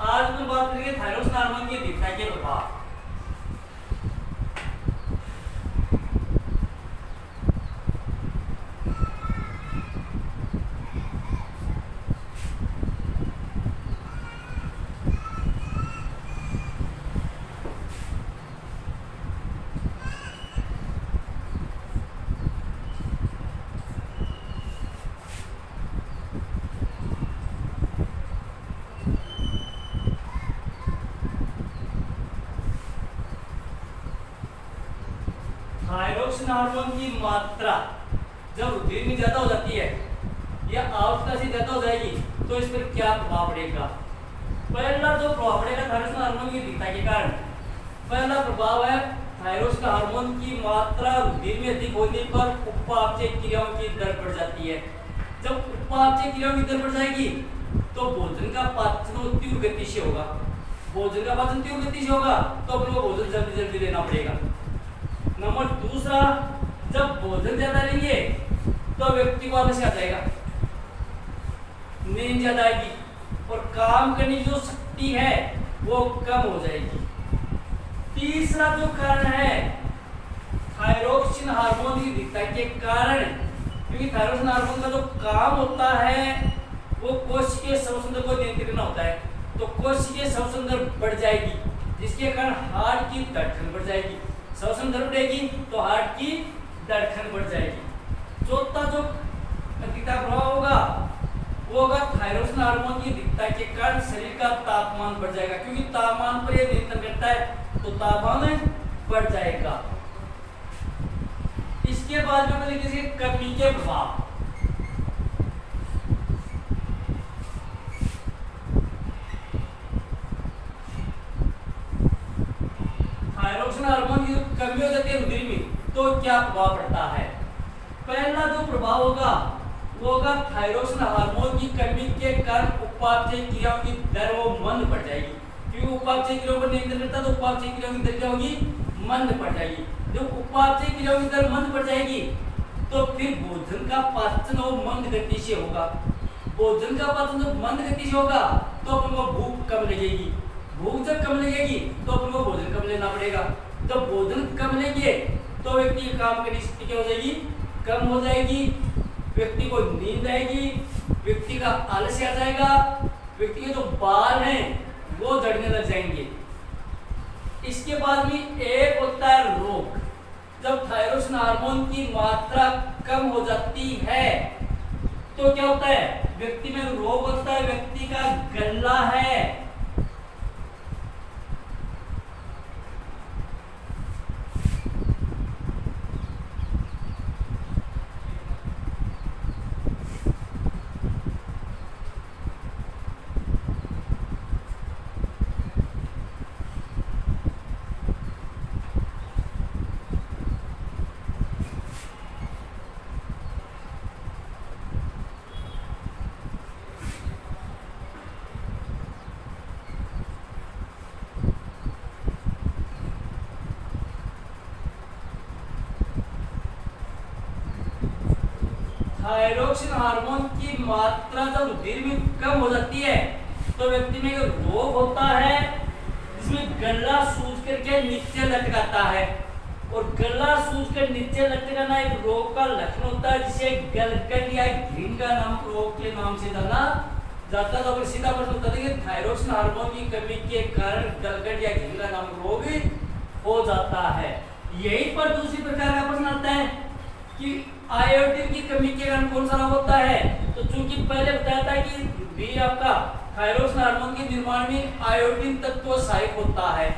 आज हम बात करेंगे थायरोसिन हार्मोन की दीक्षा के प्रभाव। थायरोक्सिन हार्मोन की मात्रा जब रुधिर में ज्यादा हो जाती है या आवश्यकता से ज्यादा हो जाएगी तो इस पर क्या प्रभाव पड़ेगा। पहला जो प्रभाव पड़ेगा थायरोक्सिन हार्मोन की अधिकता के कारण, पहला प्रभाव है थायरोक्सिन हार्मोन की मात्रा रुधिर में अधिक होने पर उपापचय क्रियाओं की दर बढ़ जाती है। जब उपापचय क्रियाओं की दर बढ़ जाएगी तो भोजन का पाचन तीव्र गति से होगा। भोजन का पाचन तीव्र गति से होगा तो अपने को भोजन जल्दी जल्दी लेना पड़ेगा। नंबर दूसरा, जब भोजन ज्यादा लेंगे तो व्यक्ति को आलस आ जाएगा, नींद ज्यादा आएगी और काम करने की जो शक्ति है वो कम हो जाएगी। तीसरा जो कारण है थायरोक्सिन हार्मोन की अधिकता के कारण, क्योंकि थायरोक्सिन हार्मोन का जो काम होता है वो कोशिकीय स्वसंदर को नियंत्रित करना होता है, तो कोशिकीय स्वसंदर बढ़ जाएगी जिसके कारण हार्ट की धड़कन बढ़ जाएगी। श्वसन दर बढ़ेगी तो हार्ट की धड़कन बढ़ जाएगी। चौथा जो अधिकता प्रभाव होगा वो होगा थायरोक्सिन हार्मोन की अधिकता के कारण शरीर का तापमान बढ़ जाएगा, क्योंकि तापमान पर यह नियंत्रण करता है तो तापमान बढ़ जाएगा। इसके बाद में किसी कमी के प्रभाव, थायरोक्सिन हार्मोन की कमी हो जाती है रुधिर में तो क्या प्रभाव पड़ता है। पहला जो प्रभाव होगा वो होगा थायरोक्सिन हार्मोन की कमी के कारण उपापचय क्रियाओं की दर वो मंद पड़ जाएगी, क्योंकि उपापचय क्रियाओं पर नियंत्रण करता है तो उपापचय क्रियाओं की दर क्या होगी, मंद पड़ जाएगी। जब उपापचय क्रियाओं की दर मंद पड़ जाएगी तो फिर भोजन का पाचन वो मंद गति से होगा। भोजन का पाचन जब मंद गति से होगा तो अपन को भूख कम लगेगी, भूख जब कम लगेगी तो अपन को भोजन कम लेना पड़ेगा। जब भोजन कम लेंगे तो व्यक्ति की काम करने की शक्ति क्या हो जाएगी, कम हो जाएगी, व्यक्ति को नींद आएगी, व्यक्ति का आलस्य आ जाएगा, व्यक्ति के जो बाल हैं वो झड़ने लग जाएंगे। इसके बाद में एक होता है रोग। जब थायरोक्सिन हार्मोन की मात्रा कम हो जाती है तो क्या होता है, व्यक्ति में रोग होता है, व्यक्ति का गला है थायरोक्सिन हार्मोन की मात्रा जब रुधिर में कम हो जाती है तो व्यक्ति में एक रोग होता है जिसमें गला सूज करके नीचे लटकाता है, और गला सूज कर नीचे लटकाना एक रोग का लक्षण होता है जिसे गलगंड या घिंगा नामक रोग के नाम से जाना जाता है। तो सीधा प्रश्न होता है कि थायरोक्सिन हार्मोन की कमी के कारण गलगंड या घिंगा नामक रोग हो जाता है। यहीं पर दूसरी प्रकार का प्रश्न आता है कि आयोडीन की कमी के कारण कौन सा रोग होता है। तो चूंकि पहले बताया था कि भी आपका थायरोक्सिन हार्मोन के निर्माण में आयोडीन तत्व सहायक होता है,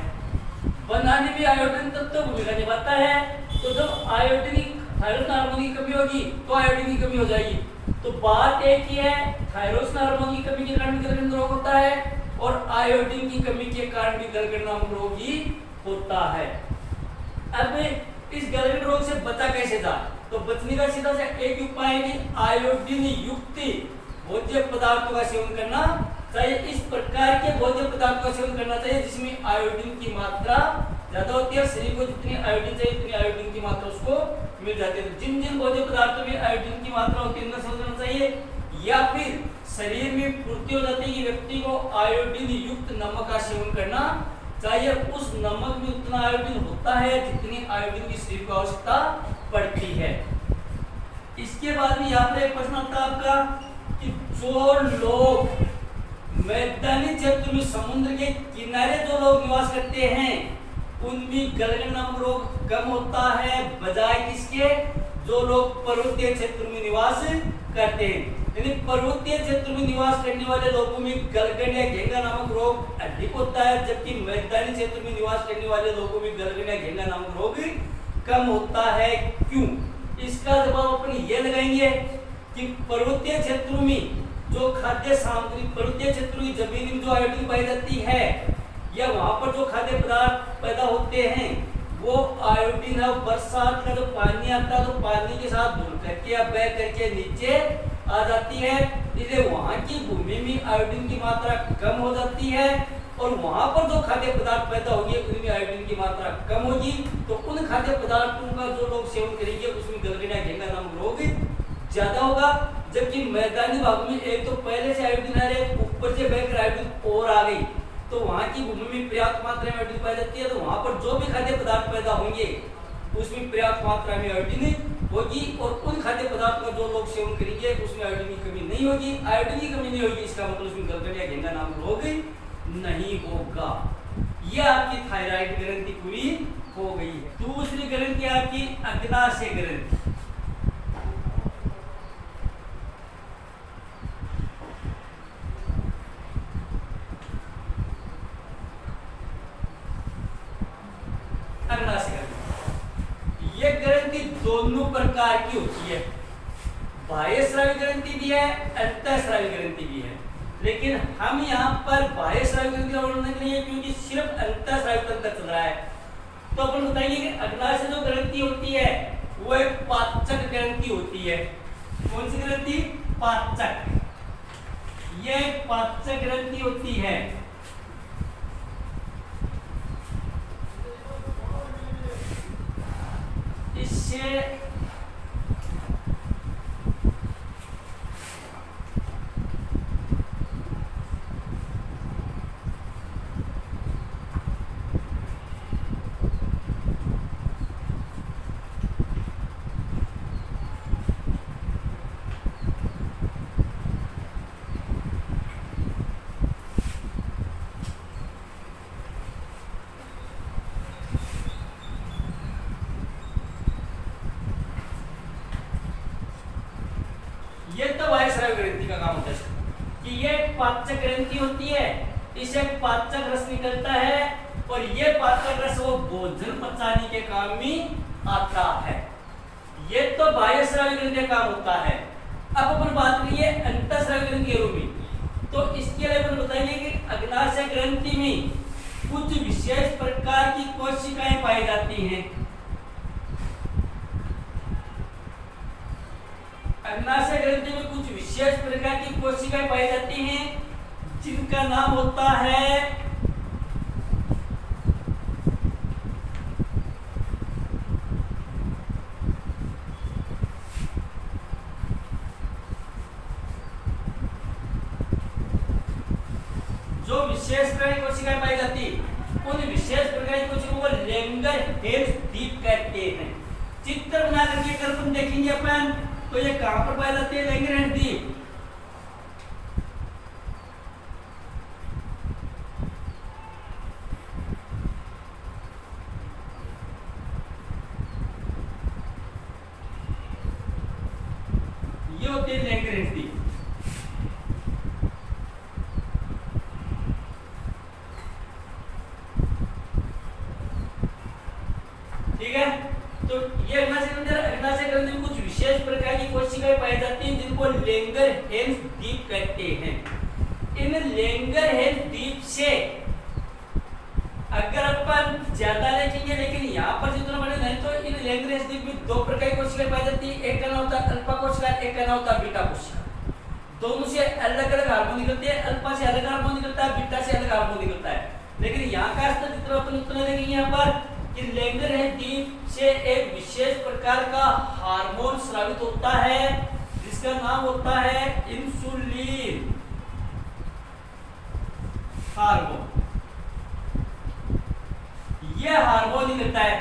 बनाने में आयोडीन तत्व भूमिका निभाता है। तो जब थायरोक्सिन हार्मोन की कमी होगी तो आयोडीन की कमी हो जाएगी। तो बात एक ही है, थायरोक्सिन हार्मोन की कमी के कारण भी गलगंड रोग होता है और आयोडीन की कमी के कारण भी गलगंड नामक रोग ही होता है। अब इस गलगंड रोग से बचा कैसे जाए, तो बचने का सीधा सा एक उपाय है कि आयोडीन युक्त भोज्य पदार्थों का सेवन करना चाहिए। इस प्रकार के भोज्य पदार्थों का सेवन करना चाहिए जिसमें आयोडीन की मात्रा ज्यादा होती है। शरीर को जितनी आयोडीन चाहिए उतनी आयोडीन की मात्रा उसको मिल जाती है। तो जिन जिन भोज्य पदार्थों में आयोडीन की मात्रा होती है उनका सेवन करना चाहिए, या फिर शरीर में में पूर्ति हो जाती है कि व्यक्ति को आयोडीन युक्त नमक का सेवन करना चाहिए। उस नमक में उतना आयोडीन होता है जितनी आयोडीन की शरीर को आवश्यकता पड़ती है। इसके बाद में यहाँ पर एक प्रश्न आता है आपका कि जो लोग मैदानी क्षेत्र में समुद्र के किनारे जो लोग निवास करते हैं उनमें गलगंड नामक रोग कम होता है बजाय किसके, जो लोग पर्वतीय क्षेत्र में निवास करते हैं। यानी पर्वतीय क्षेत्र में निवास करने वाले लोगों में गलगंड या घेंगा नामक रोग अधिक होता है, जबकि मैदानी क्षेत्र में निवास करने वाले लोगों में गलगंड या घेंगा नामक रोग कम होता है। क्यों? इसका जवाब अपन ये लगाएंगे कि पर्वतीय क्षेत्रों में जो खाद्य सामग्री, पर्वतीय क्षेत्रों की जमीन में जो आयोडीन पाई जाती है या वहां पर जो खाद्य पदार्थ पैदा होते हैं वो आयोडीन है बरसात का जो पानी आता है तो पानी के साथ धुल करके या बह करके नीचे आ जाती है, इसलिए वहां की भूमि में आयोडीन की मात्रा कम हो जाती है और वहां पर जो खाद्य पदार्थ पैदा होंगे उनमें आयोडीन की मात्रा कम होगी। तो उन खाद्य पदार्थों का जो लोग सेवन करेंगे उसमें गलगंड या घेंगा नामक रोग ज्यादा होगा, जबकि मैदानी भाग में एक तो पहले से आयोडीन आ रहे ऊपर से बहकर आयोडीन और आ गई तो वहां की भूमि में पर्याप्त मात्रा में आयोडीन पाई जाती है, तो वहां पर जो भी खाद्य पदार्थ पैदा होंगे उसमें पर्याप्त मात्रा में आयोडीन होगी और उन खाद्य पदार्थ का जो लोग सेवन करेंगे उसमें आयोडीन की कमी नहीं होगी। आयोडीन की कमी नहीं होगी इसका मतलब उसमें गलगंड या घेंगा नामक रोग नहीं होगा। यह आपकी थायराइड ग्रंथि पूरी हो गई है। दूसरी ग्रंथि आपकी अग्नाशय ग्रंथि। ये ग्रंथि दोनों प्रकार की होती है, बाह्यस्रावी ग्रंथि भी है अंतःस्रावी ग्रंथि भी है, लेकिन हम यहाँ पर बाह्यस्रावी ग्रंथि का वर्णन करेंगे क्योंकि सिर्फ अंतःस्रावी तंत्र चल रहा है। तो अपन बताएंगे कि अग्नाशय जो ग्रंथि होती है वो एक पाचक ग्रंथि होती है। कौन सी ग्रंथि? पाचक। ये पाचक ग्रंथि होती है। इससे ये तो बाह्यस्रावी ग्रंथि का काम होता है कि ये पाचक ग्रंथि होती है, इससे पाचक रस निकलता है और ये पाचक रस वो भोजन पचाने के काम में आता है। ये तो बाह्यस्रावी ग्रंथि का काम होता है। अब अपन बात करिए अंतःस्रावी ग्रंथि के रूप में, तो इसके लिए अपन बताएंगे कि अग्नाशय ग्रंथि में कुछ विशेष प्रकार की कोशिकाएं पाई जाती हैं। अग्नाशय ग्रंथि में कुछ विशेष प्रकार की कोशिकाएं पाई जाती हैं जिनका नाम होता है जो विशेष प्रकार की कोशिकाएं पाई जाती उन विशेष प्रकार की कोशिकाओं को लैंगरहैंस द्वीप कहते हैं। चित्र बना करके अगर अपन देखेंगे अपन तो ये कहां पर पाई जाती है? लैंगरहैंस द्वीप। ये होती है लैंगरहैंस द्वीप। ठीक है, तो ये अग्नाशय ग्रंथि में कुछ विशेष प्रकार की कोशिकाएं पाई जाती हैं जिनको लैंगरहैंस द्वीप कहते हैं। इन लैंगरहैंस द्वीप से अगर अपन ज्यादा देखेंगे, लेकिन यहाँ पर जितना बने नहीं, तो इन लैंगरहैंस द्वीप में दो प्रकार की कोशिकाएं पाई जाती है। एक का नाम होता है अल्फा कोशिका, एक का नाम होता है बीटा कोशिका। दोनों से अलग अलग हार्मोन निकलते हैं, अल्फा से अलग हार्मोन निकलता है, बीटा से अलग हार्मोन निकलता है। लेकिन यहाँ का स्तर जितना अपन उतना देखेंगे यहाँ पर कि लैंगरहैंस द्वीप से एक विशेष प्रकार का हार्मोन स्रावित होता है जिसका नाम होता है इंसुलिन। हार्मोन। यह हार्मोन निकलता है,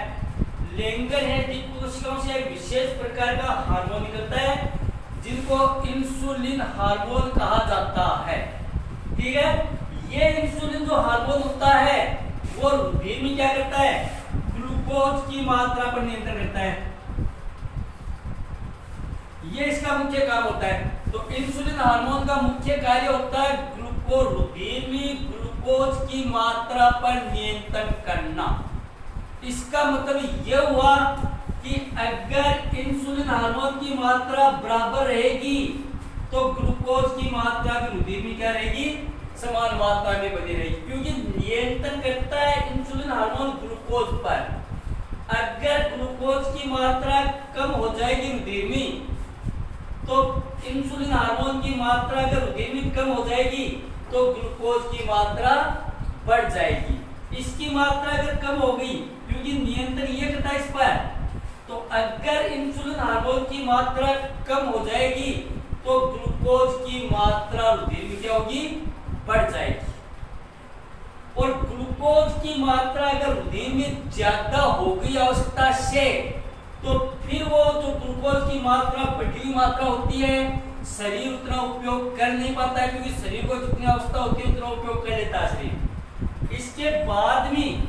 लैंगरहैंस कोशिकाओं से एक विशेष प्रकार का हार्मोन निकलता है जिनको इंसुलिन हार्मोन कहा जाता है। ठीक है, ये इंसुलिन जो हार्मोन होता है वो रुधिर में क्या करता है, ग्लूकोज की मात्रा पर नियंत्रण करता है। ये इसका मुख्य काम होता है। तो इंसुलिन हार्मोन का मुख्य कार्य होता है रुधिर में ग्लूकोज की मात्रा पर नियंत्रण करना। इसका मतलब यह हुआ कि अगर इंसुलिन हार्मोन की मात्रा बराबर रहेगी तो ग्लूकोज की मात्रा भी रुधिर में क्या रहेगी, समान मात्रा में बनी रहेगी, क्योंकि नियंत्रण करता है इंसुलिन हार्मोन ग्लूकोज पर। अगर ग्लूकोज की मात्रा कम हो जाएगी रुधिर में तो इंसुलिन हार्मोन की मात्रा अगर रुधिर में कम हो जाएगी तो ग्लूकोज की मात्रा बढ़ जाएगी। इसकी मात्रा अगर कम हो गई, क्योंकि नियंत्रण ये करता है इस पर, तो अगर इंसुलिन हार्मोन की मात्रा कम हो जाएगी तो ग्लूकोज की मात्रा रुधिर में क्या होगी, बढ़ जाएगी। और ग्लूकोज की मात्रा अगर रुधिर में ज्यादा हो गई आवश्यकता से, तो फिर वो जो ग्लूकोज की मात्रा बढ़ी हुई मात्रा होती है शरीर उतना उपयोग कर नहीं पाता है, क्योंकि शरीर को जितनी आवश्यकता होती है उतना उपयोग कर लेता है शरीर। इसके बाद में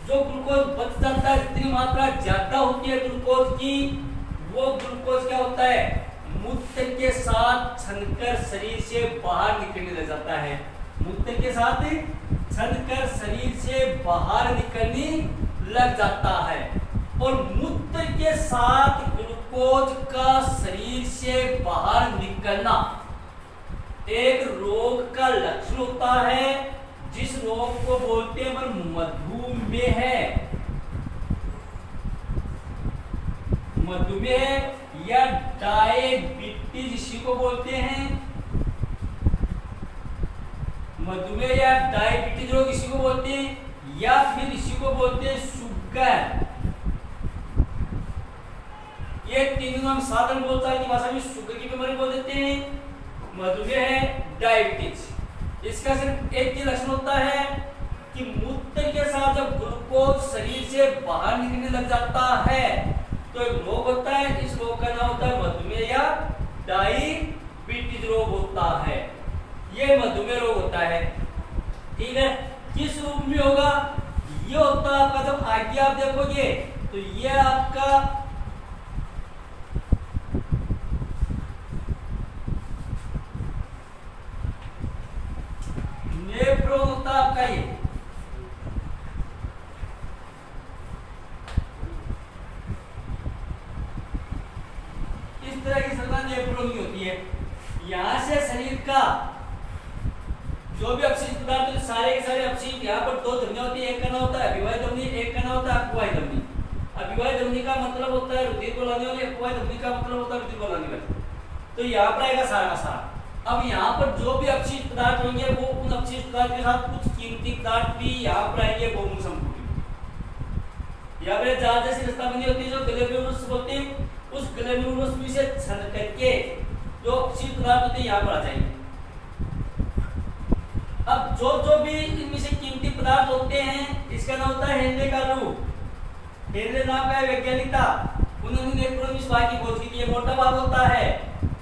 जो ग्लूकोज बच जाता है, जितनी मात्रा ज्यादा होती है ग्लूकोज की, वो ग्लूकोज क्या होता है, मूत्र के साथ छनकर शरीर से बाहर निकलने लग जाता है। मूत्र के साथ छनकर शरीर से बाहर निकलने लग जाता है। और मूत्र के साथ ग्लूकोज का शरीर से बाहर निकलना एक रोग का लक्षण होता है, जिस रोग को बोलते हैं मधुमेह। मधुमेह या डायबिटीज इसी को बोलते हैं। मधुमेह या डायबिटीज रोग इसी को बोलते हैं, या फिर इसी को बोलते हैं शुगर। ये तीनों हम साधारण बोलचाल की भाषा में शुगर की बीमारी बोल देते हैं, मधुमेह है, डायबिटीज। इसका सिर्फ एक ही लक्षण होता है कि मूत्र के साथ जब ग्लूकोज शरीर से बाहर निकलने लग जाता है तो एक रोग होता है। इस रोग का नाम होता है मधुमेह या डायबिटीज रोग होता है। ये मधुमेह रोग होता है। ठीक है, किस रूप में होगा, ये होता है आपका, जब आगे आप देखोगे तो ये आपका नेफ्रॉन होता है आपका। ये इस तरह की संरचना नेफ्रॉन की होती है। यहां से शरीर का जो भी अपशिष्ट पदार्थ, सारे के सारे अपशिष्ट, यहाँ पर दो धमनियां होती है, एक का नाम होता है अभिवाही धमनी, एक का नाम होता है अपवाही धमनी। अभिवाही धमनी का मतलब होता है रुधिर को लाने वाली, अपवाही धमनी का मतलब होता है रुधिर को लाने वाली। तो यहाँ पर आएगा सारा का सारा। अब यहाँ पर जो भी अपशिष्ट पदार्थ होंगे वो उन अपशिष्ट पदार्थ के साथ कुछ कीमती पदार्थ भी यहाँ पर आएंगे, बहुमूल संपूर्ण। यहाँ पर जहाज जैसी रास्ता बनी होती है जो ग्लेमेरुलस बोलते हैं, उस ग्लेमेरुलस में से छन करके जो अपशिष्ट पदार्थ होते हैं यहाँ पर आ जाएंगे। अब जो भी इनमें से कीमती पदार्थ होते हैं, इसका नाम होता है हेनले का लूप। हेनले नाम का वैज्ञानिक था, उन्होंने नेफ्रॉन इस भाग की खोज की। ये मोटा भाग होता है,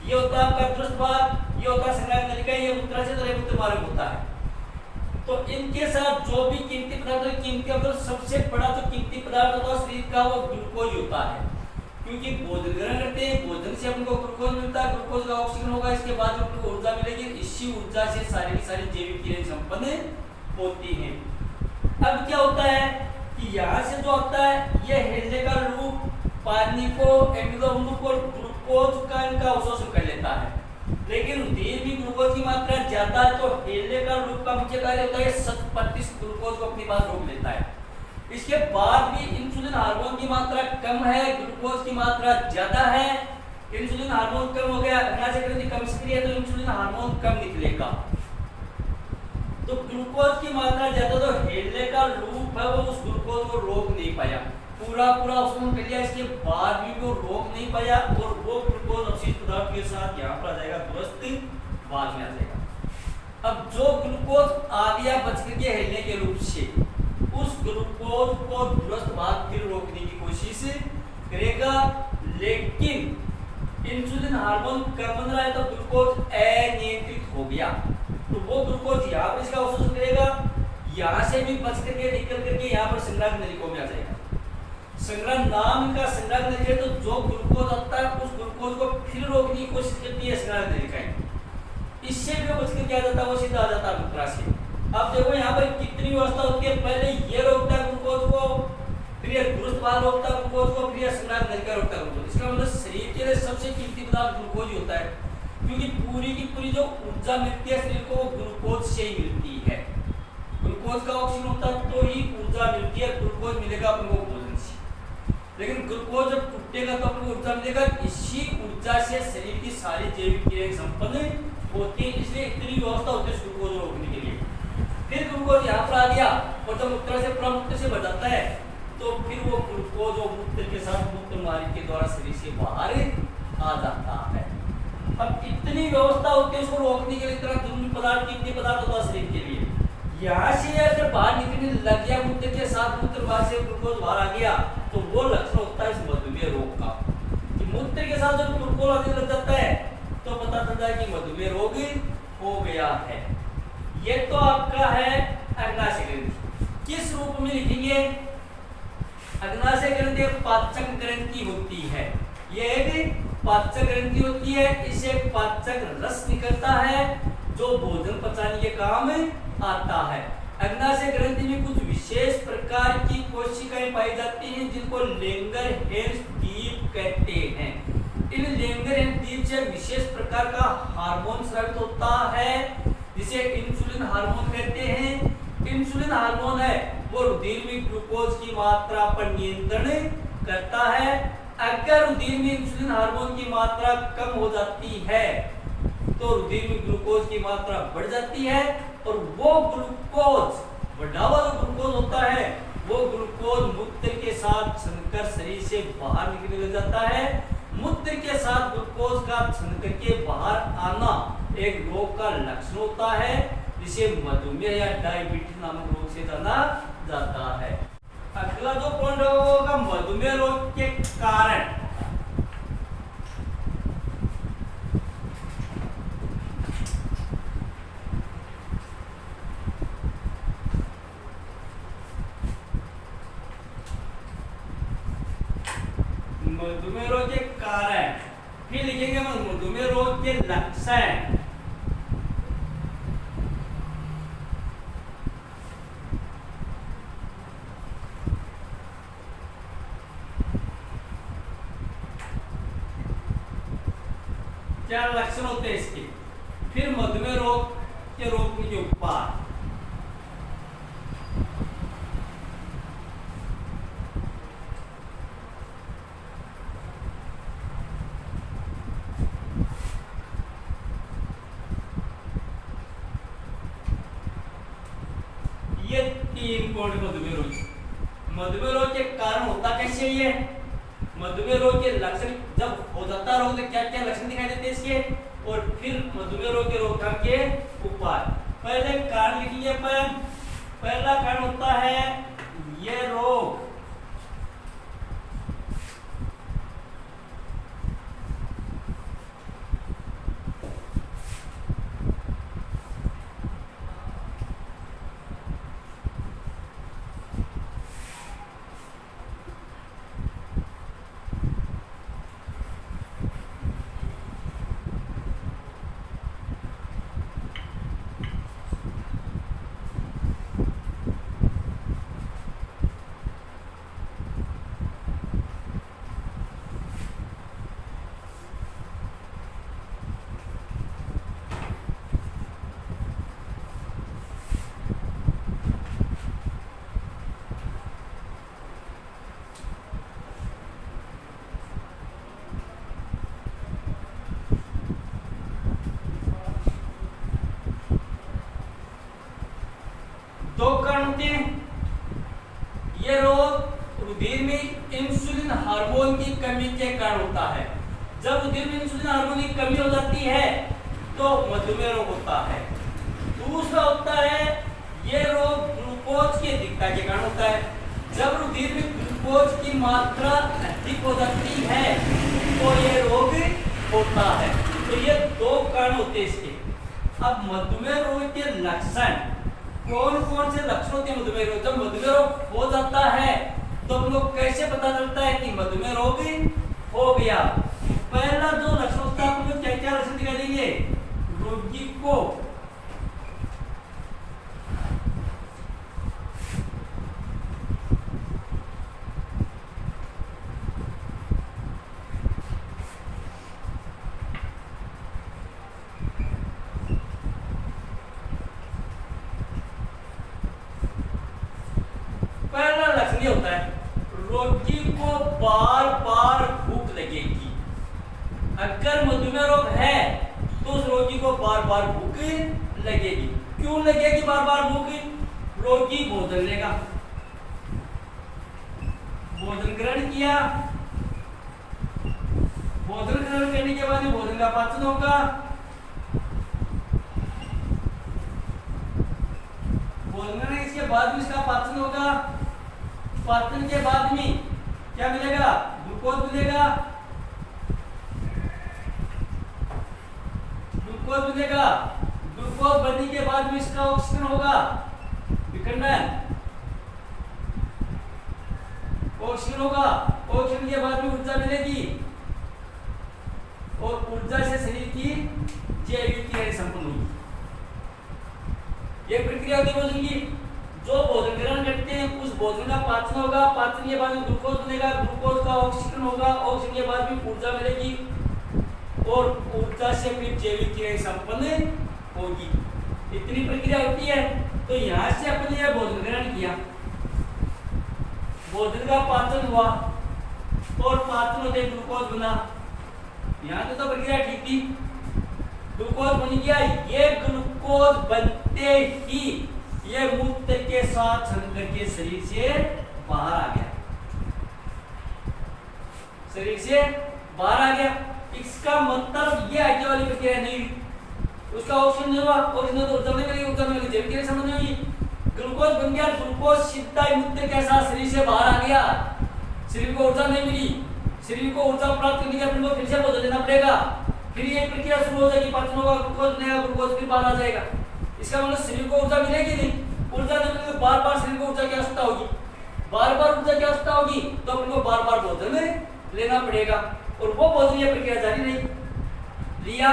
ये होता है आपका दुष्ट भाग, ये होता है संग्राहक नलिका, ये मूत्राशय और मूत्र मार्ग होता है। तो इनके साथ जो भी कीमती पदार्थ, कीमती मतलब सबसे बड़ा जो कीमती पदार्थ होता है शरीर का, वो ग्लूकोज होता है। क्योंकि भोजन ग्रहण करते हैं, भोजन से हमको ग्लूकोज मिलता है, ग्लूकोज का ऑक्सीजन होगा, इसके बाद हमको ऊर्जा मिलेगी। इसी ऊर्जा से सारी की सारी जैविक क्रियाएं संपन्न होती हैं। अब क्या होता है कि यहाँ से जो होता है ये हेनले का लूप पानी को एमिलोग्लूक और ग्लूकोज का इनका अवशोषण कर लेता है। लेकिन रुधिर में ग्लूकोज की मात्रा ज्यादा है, तो हेनले का लूप का मुख्य कार्य होता है 70% ग्लूकोज को अपने पास रोक लेता है। इसके बाद भी इंसुलिन हार्मोन की मात्रा कम है, ग्लूकोज की मात्रा ज्यादा है। इंसुलिन हार्मोन कम हो गया, अग्नाशय ग्रंथि कम सक्रिय है, तो इंसुलिन हार्मोन कम निकलेगा। तो ग्लूकोज की मात्रा ज्यादा, तो हेनले का लूप है वो उस ग्लूकोज को रोक नहीं पाया, पूरा अवशोषण कर लिया। इसके बाद भी वो रोक नहीं पाया और वो ग्लूकोज अपशिष्ट पदार्थ के साथ यहाँ पर आ जाएगा, दुरस्थ भाग में आ जाएगा। अब जो ग्लूकोज आ गया बच करके हिलने के रूप से, उस ग्लूकोज को दुरुस्त भाग फिर रोकने की कोशिश करेगा, लेकिन इंसुलिन हार्मोन कम बन रहा है तो ग्लूकोज अनियंत्रित हो गया, तो वो ग्लूकोज यहाँ पर इसका अवशोषण करेगा, यहाँ से भी बच करके निकल करके यहाँ पर संग्राहक नलिकाओं में आ जाएगा। संग्राहक नाम का संग्राहक नलिका, तो जो ग्लूकोज आता है उस ग्लूकोज को फिर रोकने की कोशिश करती है संग्राहक नलिकाएं, इससे भी बच करके आ जाता है, वो सीधा आ जाता है मूत्रा से। अब देखो यहाँ पर कितनी व्यवस्था होती है, पहले ये रोकता है ग्लूकोज को, फिर ये दुरुस्त भाग रोकता है ग्लूकोज को, फिर ये संग्राहक नलिका रोकता है ग्लूकोज। इसका मतलब शरीर के लिए सबसे कीमती पदार्थ ग्लूकोज ही होता है, क्योंकि पूरी की पूरी जो ऊर्जा मिलती है शरीर को वो ग्लूकोज से ही मिलती है। ग्लूकोज का ऑक्सीजन होता है तो ही ऊर्जा मिलती है, ग्लूकोज मिलेगा अपन को भोजन से, लेकिन ग्लूकोज जब टूटेगा तो अपन को ऊर्जा मिलेगा। इसी ऊर्जा से शरीर की सारी जैविक क्रियाएं संपन्न होती है, इसलिए इतनी व्यवस्था होती है ग्लूकोज रोकने के लिए। फिर ग्लूकोज यहाँ पर आ गया और जब मूत्र से प्रमुख से भर जाता है तो फिर वो ग्लूकोज और मूत्र के साथ मूत्र नाली के द्वारा शरीर से बाहर आ जाता है। अब इतनी व्यवस्था होती है उसको रोकने के लिए, इतना जरूरी पदार्थ कितने पदार्थ होता है शरीर के लिए। यहाँ से अगर बाहर निकलने लग गया मूत्र के साथ, मूत्र बाहर से ग्लूकोज बाहर आ गया, तो वो लक्षण होता है इस मधुमेह रोग का। कि मूत्र के साथ जब ग्लूकोज आने लग जाता है तो पता चलता है कि मधुमेह रोग हो गया है। ये तो आपका है अग्नाशय ग्रंथि। किस रूप में लिखेंगे? अग्नाशय ग्रंथि पाचक ग्रंथि होती है, ये एक पाचक ग्रंथि होती है, इसे पाचक रस निकलता है जो भोजन पचाने के काम आता है। अग्नाशय ग्रंथि में कुछ विशेष प्रकार की कोशिकाएं पाई जाती हैं जिनको लैंगरहैंस द्वीप कहते हैं। इन लैंगरहैंस द्वीप से विशेष प्रकार का हार्मोन स्रावित होता है जिसे इंसुलिन हार्मोन कहते हैं। इंसुलिन हार्मोन है वो रुधिर में ग्लूकोज की मात्रा पर नियंत्रण करता है। अगर रुधिर में इंसुलिन हार्मोन की मात्रा कम हो जाती है तो रुधिर में ग्लूकोज की मात्रा बढ़ जाती है और वो ग्लूकोज, बढ़ा हुआ जो ग्लूकोज होता है वो ग्लूकोज मूत्र के साथ छनकर शरीर से बाहर निकलने लग जाता है। मूत्र के साथ ग्लूकोज का छनकर के बाहर आना एक रोग का लक्षण होता है जिसे मधुमेह या डायबिटीज नामक रोग से जाना जाता है। अगला जो पॉइंट होगा मधुमेह रोग के कारण। मधुमेह रोग के कारण, फिर लिखेंगे मधुमेह रोग के लक्षण। क्या लक्षण होते हैं इसके, फिर मधुमेह रोग के रोकने के उपाय। ये तीन पॉइंट मधुमेह रोग। मधुमेह रोग के कारण होता कैसे ये, मधुमेह रोग के लक्षण जब हो जाता रोग तो क्या क्या लक्षण दिखाई देते हैं इसके, और फिर मधुमेह रोग के रोकथाम के उपाय। पहले कारण लिखिए अपन। पहला कारण होता है ये रोग दो कारण होते हैं। ये रोग रुधिर में इंसुलिन हार्मोन की कमी के कारण होता है। जब रुधिर में इंसुलिन हार्मोन की कमी हो जाती है तो मधुमेह रोग होता है। दूसरा होता है ये रोग ग्लूकोज की अधिकता के कारण होता है। जब रुधिर में ग्लूकोज की मात्रा अधिक हो जाती है तो ये रोग होता है। तो ये दो कारण होते हैं इसके। अब मधुमेह रोग के लक्षण कौन कौन से लक्षण होते हैं मधुमेह रोग? जब मधुमेह रोग हो जाता है तो हम लोग कैसे पता चलता है कि मधुमेह रोग हो गया? पहला जो लक्षण होता है आपको क्या क्या लक्षण दिखाई देंगे? रोगी को पहला लक्षण ये होता है रोगी को बार बार भूख लगेगी। अगर मधुमेह रोग है तो उस रोगी को बार बार भूख लगेगी। क्यों लगेगी बार बार भूख? रोगी भोजन लेगा, भोजन ग्रहण किया, भोजन ग्रहण करने के बाद भोजन का पाचन होगा, भोजन करने के बाद में इसका पाचन होगा। पाचन के बाद में क्या मिलेगा? ग्लूकोज मिलेगा, ग्लूकोज मिलेगा। ग्लूकोज बनने के बाद में इसका ऑक्सीजन होगा, विखंडन, ऑक्सीजन होगा। ऑक्सीजन के बाद में ऊर्जा मिलेगी और ऊर्जा से शरीर की जैविक क्रिया संपन्न होगी। ये प्रक्रिया होती है भोजन की। जो भोजन ग्रहण करते हैं उस भोजन का पाचन होगा, पाचन के बाद में ग्लूकोज बनेगा, ग्लूकोज का ऑक्सीजन होगा, ऑक्सीजन के बाद में ऊर्जा मिलेगी और ऊर्जा से फिर जैविक क्रिया संपन्न होगी। इतनी प्रक्रिया होती है। तो यहाँ से अपन ये भोजन ग्रहण किया, भोजन का पाचन हुआ और पाचन होते ग्लूकोज बना। यहाँ तो प्रक्रिया ठीक थी, ग्लूकोज बन गया। ये ग्लूकोज बनते ही ये मूत्र के साथ छन करके शरीर से बाहर आ गया, शरीर से बाहर आ गया। इसका मतलब ये आगे वाली प्रक्रिया नहीं, उसका ऑक्सीजन हुआ, ऑक्सीजन तो ऊर्जा मिलेगी, ऊर्जा मिलेगी, जैविक क्रिया संबंध होगी। ग्लूकोज बन गया, ग्लूकोज सीधा मूत्र के साथ शरीर से बाहर आ गया। शरीर को ऊर्जा नहीं मिली, शरीर को ऊर्जा प्राप्त करने के लिए फिर से भोजन लेना पड़ेगा। फिर ये प्रक्रिया शुरू हो जाएगी, पाचन होगा, ग्लूकोज बनेगा, ग्लूकोज फिर बाहर आ जाएगा। इसका मतलब शरीर को ऊर्जा मिलेगी नहीं, ऊर्जा नहीं मिलेगी, बार बार शरीर को ऊर्जा की आवश्यकता होगी, बार बार ऊर्जा की आवश्यकता होगी तो अपन को बार बार भोजन लेना पड़ेगा। और वो भोजन ये प्रक्रिया जारी रही, लिया,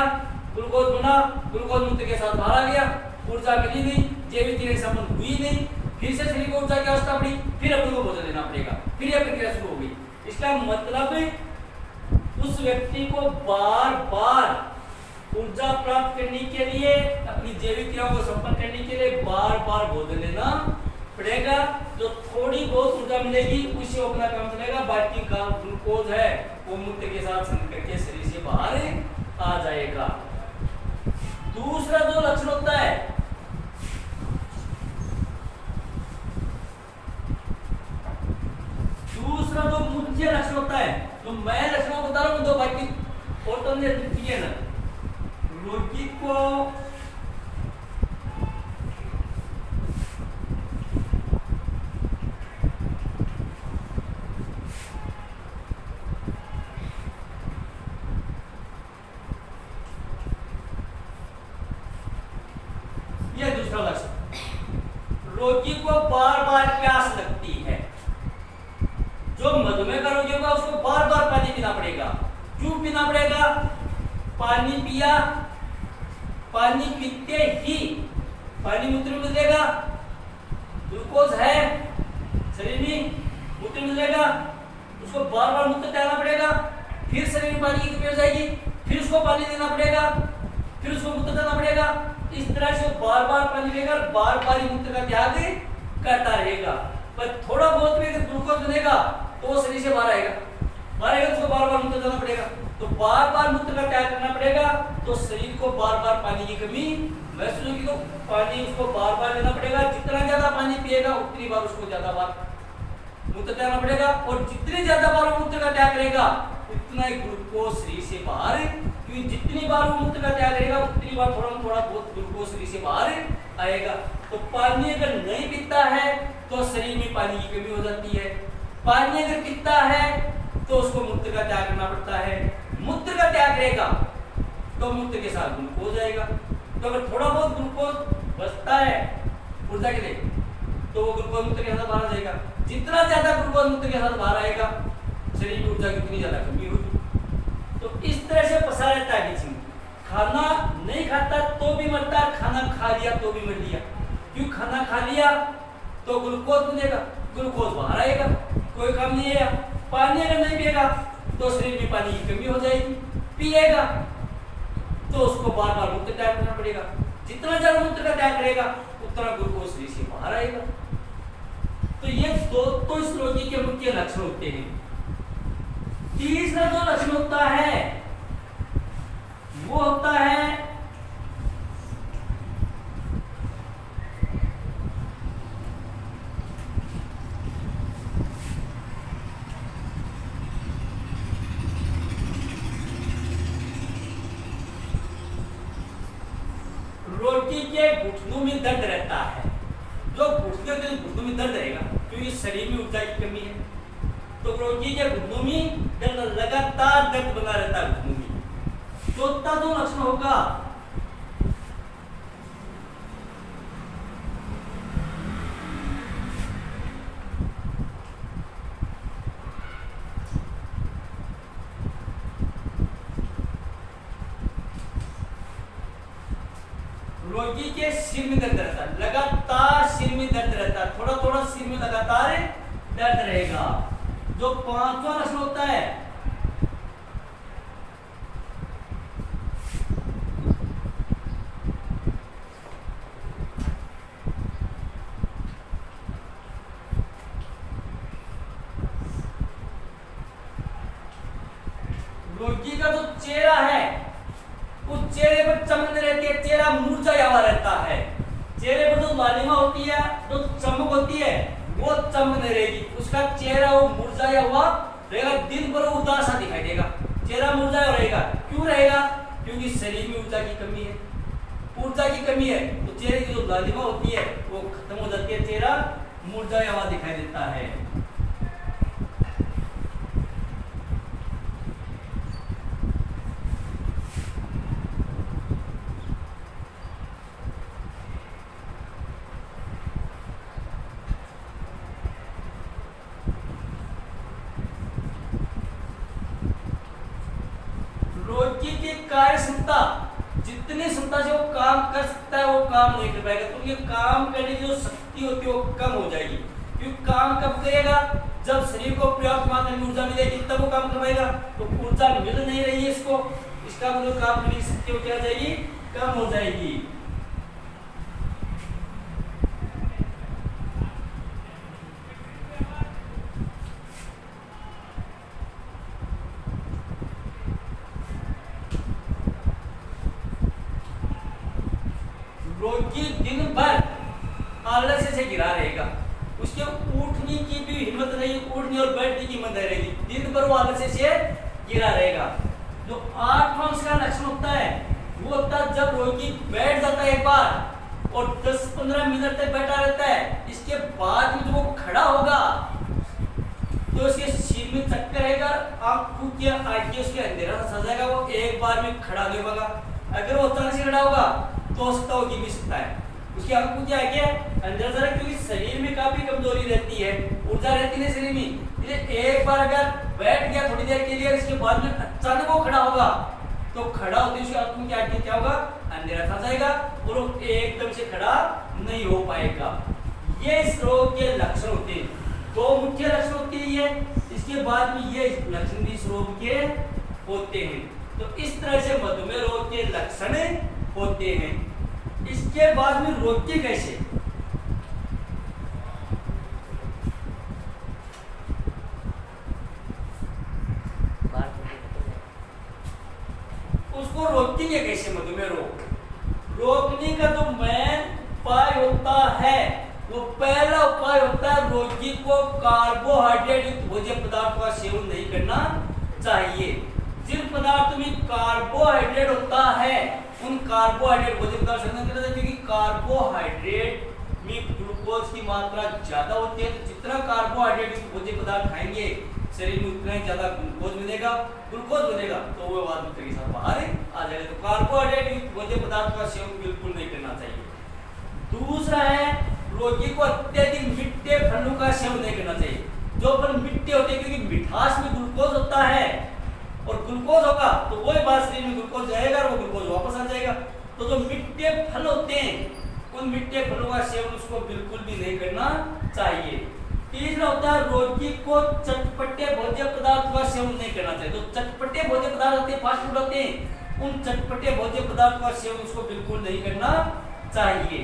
ग्लूकोज बना, ग्लूकोज मूत्र के साथ बाहर आ गया, ऊर्जा मिली नहीं, जैविक क्रिया संपन्न हुई नहीं, फिर से शरीर को ऊर्जा की आवश्यकता पड़ी, फिर अपन को भोजन लेना पड़ेगा, फिर यह प्रक्रिया शुरू हो गई। इसका मतलब उस व्यक्ति को बार बार ऊर्जा प्राप्त करने के लिए, अपनी जैविक क्रियाओं को संपन्न करने के लिए बार बार भोजन लेना पड़ेगा। जो थोड़ी बहुत ऊर्जा मिलेगी उससे अपना काम चलेगा, बाकी का ग्लूकोज है वो मूत्र के साथ छन करके शरीर से बाहर आ जाएगा। दूसरा जो लक्षण होता है, दूसरा जो मुख्य लक्षण होता है, तो मैं लक्षणों को बता रहा हूं, दो बाकी और तो है ना। रोगी को यह दूसरा लक्षण, रोगी को बार बार प्यास लगती है। जो मधुमेह का रोगी होगा उसको बार बार पानी पीना पड़ेगा। क्यों पीना पड़ेगा? पानी पिया, पानी पीते ही पानी मूत्र में मिलेगा, ग्लूकोज है शरीर में, मूत्र में मिलेगा, उसको बार बार मूत्र त्यागना पड़ेगा, फिर शरीर में पानी की कमी हो जाएगी, फिर उसको पानी देना पड़ेगा, फिर उसको मूत्र देना पड़ेगा। इस तरह से बार बार पानी लेगा, बार बार मूत्र का त्याग करता रहेगा। पर थोड़ा बहुत भी अगर ग्लूकोज बनेगा तो वो शरीर से बाहर आएगा, बाहर आएगा तो उसको बार बार मूत्र देना पड़ेगा। तो बार बार मूत्र का त्याग करना पड़ेगा, तो शरीर को बार बार पानी की कमी महसूस होगी, तो पानी उसको बार बार लेना पड़ेगा। जितना ज्यादा पानी पिएगा उतनी बार उसको ज्यादा बार मूत्र त्यागना पड़ेगा, और जितनी ज्यादा बार वो मूत्र का त्याग करेगा उतना ही ग्लूकोज शरीर से बाहर, क्योंकि जितनी बार वो मूत्र का त्याग करेगा उतनी बार थोड़ा थोड़ा बहुत ग्लूकोज शरीर से बाहर आएगा। तो पानी अगर नहीं पीता है तो शरीर में पानी की कमी हो जाती है। पानी अगर पीता है तो उसको मूत्र का त्याग करना पड़ता है। मूत्र का त्याग करेगा तो मूत्र के साथ ग्लूकोज आएगा। तो अगर थोड़ा बहुत ग्लूकोज बचता है ऊर्जा के लिए तो वो ग्लूकोज मूत्र के साथ बाहर आ जाएगा। जितना ज्यादा ग्लूकोज मूत्र के साथ बाहर आएगा शरीर की ऊर्जा की उतनी ज्यादा कमी होगी। तो इस तरह से फंसा रहता है बीच में। खाना नहीं खाता तो भी मरता है, खाना खा लिया तो भी मर लिया। क्यों? खाना खा लिया तो ग्लूकोज मिलेगा, ग्लूकोज बाहर आएगा, कोई काम नहीं है। पानी अगर नहीं पिएगा तो शरीर में पानी की कमी हो जाएगी। पिएगा तो उसको बार बार मूत्र त्याग करना पड़ेगा। जितना ज्यादा मूत्र का त्याग करेगा उतना ग्लूकोज शरीर से बाहर आएगा। तो ये दो तो इस रोगी के मुख्य लक्षण होते हैं। तीसरा जो लक्षण होता है वो होता है रोगी के घुटनों में दर्द रहता है। जो घुटनों में दर्द रहेगा क्योंकि शरीर में ऊर्जा की कमी है। तो रोगी के घुटनों में दर्द, लगातार दर्द बना रहता है घुटनों में। चौथा जो लक्षण होगा रोगी के सिर में दर्द रहता है। लगातार सिर में दर्द रहता है, थोड़ा थोड़ा सिर में लगातार दर्द रहेगा। जो पांचवा लक्षण होता है रोगी का जो चेहरा है उस चेहरे पर चमक रहती है, चेहरा मुरझाया हुआ रहता है। चेहरे पर जो लालिमा होती है, जो चमक होती है वो चमक नहीं रहेगी। उसका चेहरा वो मुरझाया हुआ रहेगा, दिन भर उदास सा दिखाई देगा, चेहरा मुरझाया रहेगा। क्यों रहेगा? क्योंकि शरीर में ऊर्जा की कमी है। ऊर्जा की कमी है तो चेहरे की जो लालिमा होती है वो खत्म हो जाती है, चेहरा मुरझाया हुआ दिखाई देता है। रोगी की कार्य क्षमता, जितनी क्षमता से वो काम कर सकता है वो काम नहीं कर पाएगा। तो ये काम करने की जो शक्ति होती है वो कम हो जाएगी। क्योंकि काम कब करेगा? जब शरीर को पर्याप्त मात्रा में ऊर्जा मिलेगी तब वो काम कर पाएगा। तो ऊर्जा मिल नहीं रही है इसको, इसका मतलब काम करने की शक्ति वो क्या जाएगी? कम हो जाएगी। रोगी दिन भर आलस्य से गिरा रहेगा, उसके उठने की भी हिम्मत नहीं, उठने और बैठने की हिम्मत नहीं रहेगी, दिन भर वो आलस्य से गिरा रहेगा। जो आठवां उसका लक्षण होता है वो होता है जब रोगी बैठ जाता है एक बार और 10-15 मिनट तक बैठा रहता है, इसके बाद में जब वो खड़ा होगा तो उसके सिर में चक्कर रहेगा, आंखों की आंखें उसके अंधेरा सा जाएगा, वो एक बार में खड़ा नहीं होगा। अगर वो अचानक से खड़ा होगा तो हो सकता है गिर भी सकता है। उसकी आंखों की आंखें अंदर जरा, क्योंकि शरीर में काफी कमजोरी रहती है, ऊर्जा रहती है शरीर में, इसलिए एक बार अगर बैठ गया थोड़ी देर के लिए, इसके बाद में अचानक वो खड़ा होगा तो खड़ा होते उसकी आंखों की आंखें क्या होगा? अंधेरा छा जाएगा और वो एकदम से खड़ा नहीं हो पाएगा। ये इस रोग के लक्षण होते हैं। दो मुख्य लक्षण होते हैं ये, इसके बाद में ये लक्षण भी इस रोग के होते हैं। तो इस तरह से मधुमेह रोग के लक्षण होते हैं। इसके बाद में रोकते कैसे? उसको रोकेंगे कैसे? मधुमेह रोग रोकने का जो मेन उपाय होता है वो पहला उपाय होता है रोगी को कार्बोहाइड्रेट युक्त भोज्य पदार्थों का सेवन नहीं करना चाहिए। जिन पदार्थों में कार्बोहाइड्रेट होता है उन कार्बोहाइड्रेट भोज्य पदार्थ सेवन करना चाहिए, क्योंकि कार्बोहाइड्रेट में ग्लूकोज की मात्रा ज्यादा होती है। तो जितना कार्बोहाइड्रेट युक्त भोज्य पदार्थ खाएंगे शरीर में उतना ही ज्यादा ग्लूकोज मिलेगा तो वो बाद के साथ बाहर आ जाएगा। तो कार्बोहाइड्रेट युक्त भोज्य पदार्थ का सेवन बिल्कुल नहीं करना चाहिए। दूसरा है, रोगी को अत्यधिक मीठे फलों का सेवन नहीं करना चाहिए। जो फल मीठे होते हैं, क्योंकि मिठास में ग्लूकोज होता है और ग्लूकोज होगा तो वही बात शरीर में ग्लूकोज जाएगा और वो ग्लूकोज वापस आ जाएगा। तो जो मीठे फल होते हैं उन मीठे फलों का सेवन उसको बिल्कुल भी नहीं करना चाहिए। तीसरा होता है, रोगी को चटपटे भोज्य पदार्थ का सेवन नहीं करना चाहिए। तो चटपटे भोज्य पदार्थ होते हैं, फास्ट फूड होते हैं, उन चटपटे भोज्य पदार्थ का सेवन उसको बिल्कुल नहीं करना चाहिए।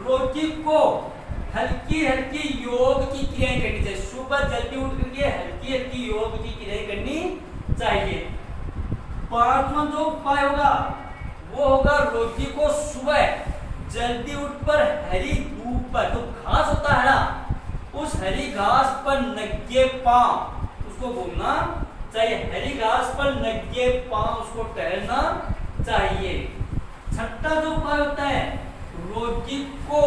रोगी को हल्की हल्की योग की क्रियाएं करनी चाहिए। सुबह जल्दी उठ करके हल्की हल्की योग की क्रियाएं करनी चाहिए। पांचवा जो उपाय होगा वो होगा, रोगी को सुबह जल्दी उठकर हरी धूप पर, तो घास होता है ना, उस हरी घास पर नंगे पांव उसको घूमना चाहिए। हरी घास पर नंगे पांव उसको टहलना चाहिए। छठा जो उपाय होता है, रोगी को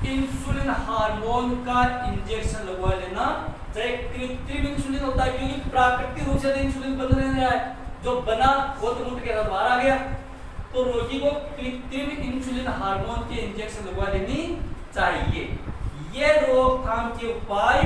इंसुलिन हार्मोन का इंजेक्शन लगवा लेना चाहिए। कृत्रिम इंसुलिन होता है, क्योंकि प्राकृतिक रूप से इंसुलिन बन नहीं रहा है, जो बना वो तो मुंह के साथ बाहर आ गया। तो रोगी को कृत्रिम इंसुलिन हार्मोन के इंजेक्शन लगवा लेनी चाहिए। ये रोकथाम के उपाय